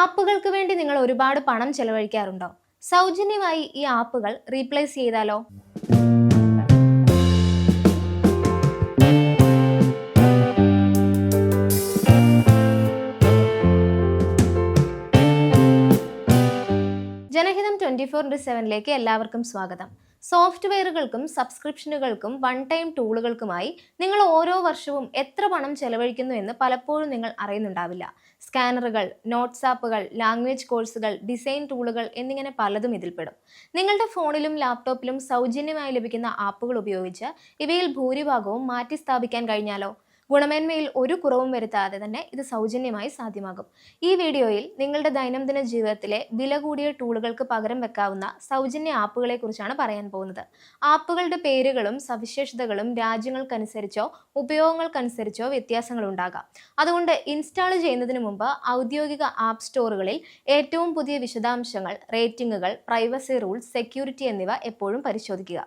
ആപ്പുകൾക്ക് വേണ്ടി നിങ്ങൾ ഒരുപാട് പണം ചെലവഴിക്കാറുണ്ടോ? സൗജന്യമായി ഈ ആപ്പുകൾ റീപ്ലേസ് ചെയ്താലോ? ജനഹിതം 24/7 എല്ലാവർക്കും സ്വാഗതം. സോഫ്റ്റ്വെയറുകൾക്കും സബ്സ്ക്രിപ്ഷനുകൾക്കും വൺ ടൈം ടൂളുകൾക്കുമായി നിങ്ങൾ ഓരോ വർഷവും എത്ര പണം ചെലവഴിക്കുന്നു എന്ന് പലപ്പോഴും നിങ്ങൾ അറിയുന്നുണ്ടാവില്ല. സ്കാനറുകൾ, നോട്ട്സ് ആപ്പുകൾ, ലാംഗ്വേജ് കോഴ്സുകൾ, ഡിസൈൻ ടൂളുകൾ എന്നിങ്ങനെ പലതും ഇതിൽപ്പെടും. നിങ്ങളുടെ ഫോണിലും ലാപ്ടോപ്പിലും സൗജന്യമായി ലഭിക്കുന്ന ആപ്പുകൾ ഉപയോഗിച്ച് ഇവയിൽ ഭൂരിഭാഗവും മാറ്റി സ്ഥാപിക്കാൻ കഴിഞ്ഞാലോ? ഗുണമേന്മയിൽ ഒരു കുറവും വരുത്താതെ തന്നെ ഇത് സൗജന്യമായി സാധ്യമാകും. ഈ വീഡിയോയിൽ നിങ്ങളുടെ ദൈനംദിന ജീവിതത്തിലെ വില കൂടിയ ടൂളുകൾക്ക് പകരം വെക്കാവുന്ന സൗജന്യ ആപ്പുകളെ കുറിച്ചാണ് പറയാൻ പോകുന്നത്. ആപ്പുകളുടെ പേരുകളും സവിശേഷതകളും രാജ്യങ്ങൾക്കനുസരിച്ചോ ഉപയോഗങ്ങൾക്കനുസരിച്ചോ വ്യത്യാസങ്ങൾ ഉണ്ടാകാം. അതുകൊണ്ട് ഇൻസ്റ്റാൾ ചെയ്യുന്നതിന് മുമ്പ് ഔദ്യോഗിക ആപ്പ് സ്റ്റോറുകളിൽ ഏറ്റവും പുതിയ വിശദാംശങ്ങൾ, റേറ്റിംഗുകൾ, പ്രൈവസി റൂൾസ്, സെക്യൂരിറ്റി എന്നിവ എപ്പോഴും പരിശോധിക്കുക.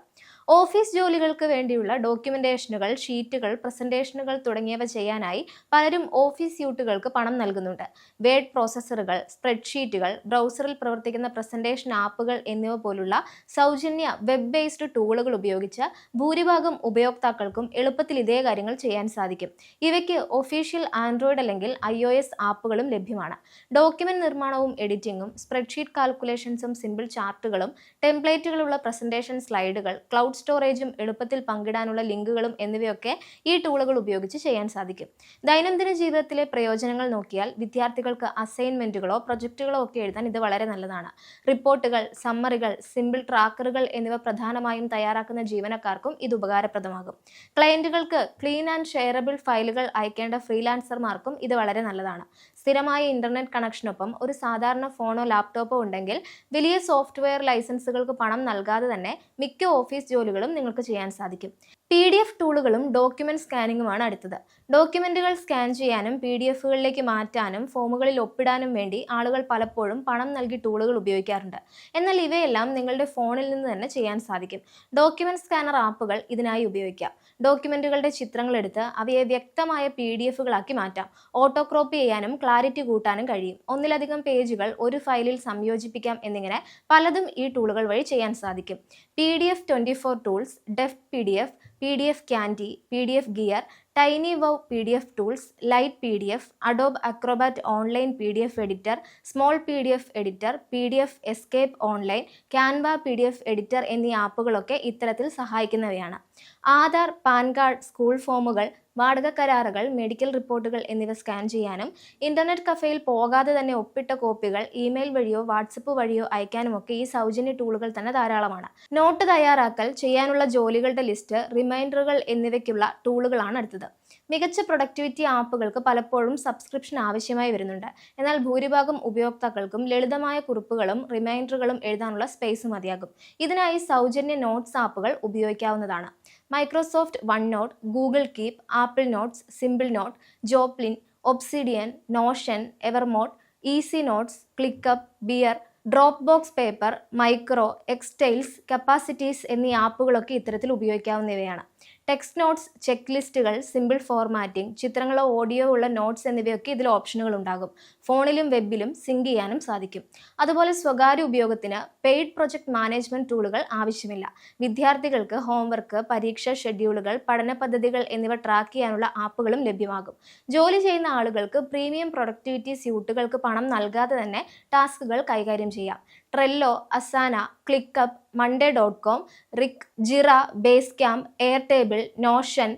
ഓഫീസ് ജോലികൾക്ക് വേണ്ടിയുള്ള ഡോക്യുമെന്റേഷനുകൾ, ഷീറ്റുകൾ, പ്രസന്റേഷനുകൾ തുടങ്ങിയവ ചെയ്യാനായി പലരും ഓഫീസ് സ്യൂട്ടുകൾക്ക് പണം നൽകുന്നുണ്ട്. വേഡ് പ്രോസസ്സറുകൾ, സ്പ്രെഡ്ഷീറ്റുകൾ, ബ്രൗസറിൽ പ്രവർത്തിക്കുന്ന പ്രസന്റേഷൻ ആപ്പുകൾ എന്നിവ പോലുള്ള സൗജന്യ വെബ് ബേസ്ഡ് ടൂളുകൾ ഉപയോഗിച്ച് ഭൂരിഭാഗം ഉപയോക്താക്കൾക്കും എളുപ്പത്തിൽ ഇതേ കാര്യങ്ങൾ ചെയ്യാൻ സാധിക്കും. ഇവയ്ക്ക് ഒഫീഷ്യൽ ആൻഡ്രോയിഡ് അല്ലെങ്കിൽ iOS ആപ്പുകളും ലഭ്യമാണ്. ഡോക്യുമെന്റ് നിർമ്മാണവും എഡിറ്റിംഗും, സ്പ്രെഡ്ഷീറ്റ് കാൽക്കുലേഷൻസും, സിമ്പിൾ ചാർട്ടുകളും, ടെംപ്ലേറ്റുകളുള്ള പ്രസന്റേഷൻ സ്ലൈഡുകൾ, ക്ലൗഡ് സ്റ്റോറേജും എളുപ്പത്തിൽ പങ്കിടാനുള്ള ലിങ്കുകളും എന്നിവയൊക്കെ ഈ ടൂളുകൾ ഉപയോഗിച്ച് ചെയ്യാൻ സാധിക്കും. ദൈനംദിന ജീവിതത്തിലെ പ്രയോജനങ്ങൾ നോക്കിയാൽ വിദ്യാർത്ഥികൾക്ക് അസൈൻമെന്റുകളോ പ്രൊജക്റ്റുകളോ ഒക്കെ എഴുതാൻ ഇത് വളരെ നല്ലതാണ്. റിപ്പോർട്ടുകൾ, സമ്മറികൾ, സിമ്പിൾ ട്രാക്കറുകൾ എന്നിവ പ്രധാനമായും തയ്യാറാക്കുന്ന ജീവനക്കാർക്കും ഇത് ഉപകാരപ്രദമാകും. ക്ലയന്റുകൾക്ക് ക്ലീൻ ആൻഡ് ഷെയറബിൾ ഫയലുകൾ അയക്കേണ്ട ഫ്രീലാൻസർമാർക്കും ഇത് വളരെ നല്ലതാണ്. സ്ഥിരമായ ഇന്റർനെറ്റ് കണക്ഷനൊപ്പം ഒരു സാധാരണ ഫോണോ ലാപ്ടോപ്പോ ഉണ്ടെങ്കിൽ വലിയ സോഫ്റ്റ്വെയർ ലൈസൻസുകൾക്ക് പണം നൽകാതെ തന്നെ മിക്ക ഓഫീസ് ജോലികളും നിങ്ങൾക്ക് ചെയ്യാൻ സാധിക്കും. PDF ടൂളുകളും ഡോക്യുമെന്റ് സ്കാനിങ്ങുമാണ് അടുത്തത്. ഡോക്യുമെന്റുകൾ സ്കാൻ ചെയ്യാനും PDFകളിലേക്ക് മാറ്റാനും ഫോമുകളിൽ ഒപ്പിടാനും വേണ്ടി ആളുകൾ പലപ്പോഴും പണം നൽകി ടൂളുകൾ ഉപയോഗിക്കാറുണ്ട്. എന്നാൽ ഇവയെല്ലാം നിങ്ങളുടെ ഫോണിൽ നിന്ന് തന്നെ ചെയ്യാൻ സാധിക്കും. ഡോക്യുമെന്റ് സ്കാനർ ആപ്പുകൾ ഇതിനായി ഉപയോഗിക്കാം. ഡോക്യുമെന്റുകളുടെ ചിത്രങ്ങൾ എടുത്ത് അവയെ വ്യക്തമായ PDFകളാക്കി മാറ്റാം. ഓട്ടോക്രോപ്പ് ചെയ്യാനും ക്ലാരിറ്റി കൂട്ടാനും കഴിയും. ഒന്നിലധികം പേജുകൾ ഒരു ഫയലിൽ സംയോജിപ്പിക്കാം എന്നിങ്ങനെ പലതും ഈ ടൂളുകൾ വഴി ചെയ്യാൻ സാധിക്കും. PDF 24 tools, Deft PDF, PDF candy, PDF gear, TinyWow PDF tools, light PDF, Adobe Acrobat online PDF editor, small PDF editor, PDF escape online, Canva PDF editor എന്നീ ആപ്പുകളൊക്കെ ഇത്തരത്തിൽ സഹായിക്കുന്നവയാണ്. ആധാർ, പാൻ കാർഡ്, സ്കൂൾ ഫോമുകൾ, വാടക കരാറുകൾ, മെഡിക്കൽ റിപ്പോർട്ടുകൾ എന്നിവ scan ചെയ്യാനും ഇന്റർനെറ്റ് കഫേയിൽ പോകാതെ തന്നെ ഒപ്പിട്ട കോപ്പികൾ ഇമെയിൽ വഴിയോ വാട്സപ്പ് വഴിയോ അയക്കാനുമൊക്കെ ഈ സൗജന്യ ടൂളുകൾ തന്നെ ധാരാളമാണ്. നോട്ട് തയ്യാറാക്കൽ, ചെയ്യാനുള്ള ജോലികളുടെ ലിസ്റ്റ്, റിമൈൻഡറുകൾ എന്നിവയ്ക്കുള്ള ടൂളുകളാണ് അടുത്തത്. മികച്ച പ്രൊഡക്ടിവിറ്റി ആപ്പുകൾക്ക് പലപ്പോഴും സബ്സ്ക്രിപ്ഷൻ ആവശ്യമായി വരുന്നുണ്ട്. എന്നാൽ ഭൂരിഭാഗം ഉപയോക്താക്കൾക്കും ലളിതമായ കുറിപ്പുകളും റിമൈൻഡറുകളും എഴുതാനുള്ള സ്പേസ് മതിയാകും. ഇതിനായി സൗജന്യ നോട്ട്സ് ആപ്പുകൾ ഉപയോഗിക്കാവുന്നതാണ്. Microsoft OneNote, Google Keep, Apple Notes, Simplenote, Joplin, Obsidian, Notion, Evernote, easy notes, ClickUp, Bear, Dropbox paper, micro, എക്സ്റ്റൈൽസ്, കപ്പാസിറ്റീസ് എന്നീ ആപ്പുകളൊക്കെ ഇത്തരത്തിൽ ഉപയോഗിക്കാവുന്നവയാണ്. ടെക്സ്റ്റ് നോട്ട്സ്, ചെക്ക് ലിസ്റ്റുകൾ, സിമ്പിൾ ഫോർമാറ്റിംഗ്, ചിത്രങ്ങളോ ഓഡിയോ ഉള്ള നോട്ട്സ് എന്നിവയൊക്കെ ഇതിൽ ഓപ്ഷനുകൾ ഉണ്ടാകും. ഫോണിലും വെബിലും സിങ്ക് ചെയ്യാനും സാധിക്കും. അതുപോലെ സ്വകാര്യ ഉപയോഗത്തിന് പെയ്ഡ് പ്രൊജക്ട് മാനേജ്മെന്റ് ടൂളുകൾ ആവശ്യമില്ല. വിദ്യാർത്ഥികൾക്ക് ഹോംവർക്ക്, പരീക്ഷാ ഷെഡ്യൂളുകൾ, പഠന പദ്ധതികൾ എന്നിവ ട്രാക്ക് ചെയ്യാനുള്ള ആപ്പുകളും ലഭ്യമാകും. ജോലി ചെയ്യുന്ന ആളുകൾക്ക് പ്രീമിയം പ്രൊഡക്ടിവിറ്റി സ്യൂട്ടുകൾക്ക് പണം നൽകാതെ തന്നെ ടാസ്കുകൾ കൈകാര്യം ചെയ്യാം. Trello, Asana, ClickUp, monday.com, Wrike, Jira, Basecamp, Airtable, Notion,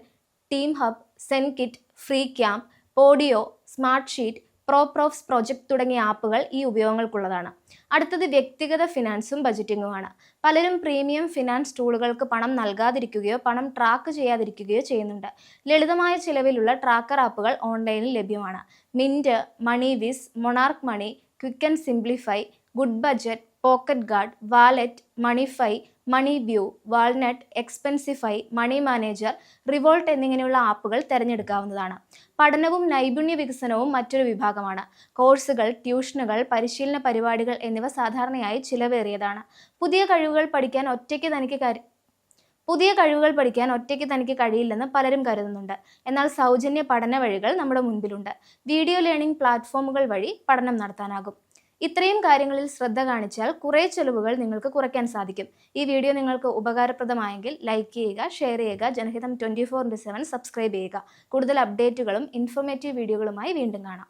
Team Hub, Zenkit, Freedcamp, Podio, Smartsheet, ProProfs project തുടങ്ങിയ ആപ്പുകൾ ഈ ഉപയോഗങ്ങൾക്കുള്ളതാണ്. അടുത്തത് വ്യക്തിഗത ഫിനാൻസും ബജറ്റിങ്ങുമാണ്. പലരും പ്രീമിയം ഫിനാൻസ് ടൂളുകൾക്ക് പണം നൽകാതിരിക്കുകയോ പണം ട്രാക്ക് ചെയ്യാതിരിക്കുകയോ ചെയ്യുന്നുണ്ട്. ലളിതമായ ചിലവിലുള്ള ട്രാക്കർ ആപ്പുകൾ ഓൺലൈനിൽ ലഭ്യമാണ്. Mint, MoneyWiz, Monarch Money, Quick and Simplify, Good Budget, PocketGuard, Wallet, Moneyfy, Money View, Walnut, Expensify, Money Manager, Revolut എന്നിങ്ങനെയുള്ള ആപ്പുകൾ തിരഞ്ഞെടുക്കാവുന്നതാണ്. പഠനവും നൈപുണ്യ വികസനവും മറ്റൊരു വിഭാഗമാണ്. കോഴ്സുകൾ, ട്യൂഷനുകൾ, പരിശീലന പരിപാടികൾ എന്നിവ സാധാരണയായി ചിലവേറിയതാണ്. പുതിയ കഴിവുകൾ പഠിക്കാൻ ഒറ്റയ്ക്ക് തനിക്ക് കഴിയില്ലെന്ന് പലരും കരുതുന്നുണ്ട്. എന്നാൽ സൗജന്യ പഠന വഴികൾ നമ്മുടെ മുൻപിലുണ്ട്. വീഡിയോ ലേണിംഗ് പ്ലാറ്റ്ഫോമുകൾ വഴി പഠനം നടത്താനാകും. ഇത്രയും കാര്യങ്ങളിൽ ശ്രദ്ധ കാണിച്ചാൽ കുറേ ചെലവുകൾ നിങ്ങൾക്ക് കുറയ്ക്കാൻ സാധിക്കും. ഈ വീഡിയോ നിങ്ങൾക്ക് ഉപകാരപ്രദമായെങ്കിൽ ലൈക്ക് ചെയ്യുക, ഷെയർ ചെയ്യുക, ജനഹിതം 24/7 സബ്സ്ക്രൈബ് ചെയ്യുക. കൂടുതൽ അപ്ഡേറ്റുകളും ഇൻഫോർമേറ്റീവ് വീഡിയോകളുമായി വീണ്ടും കാണാം.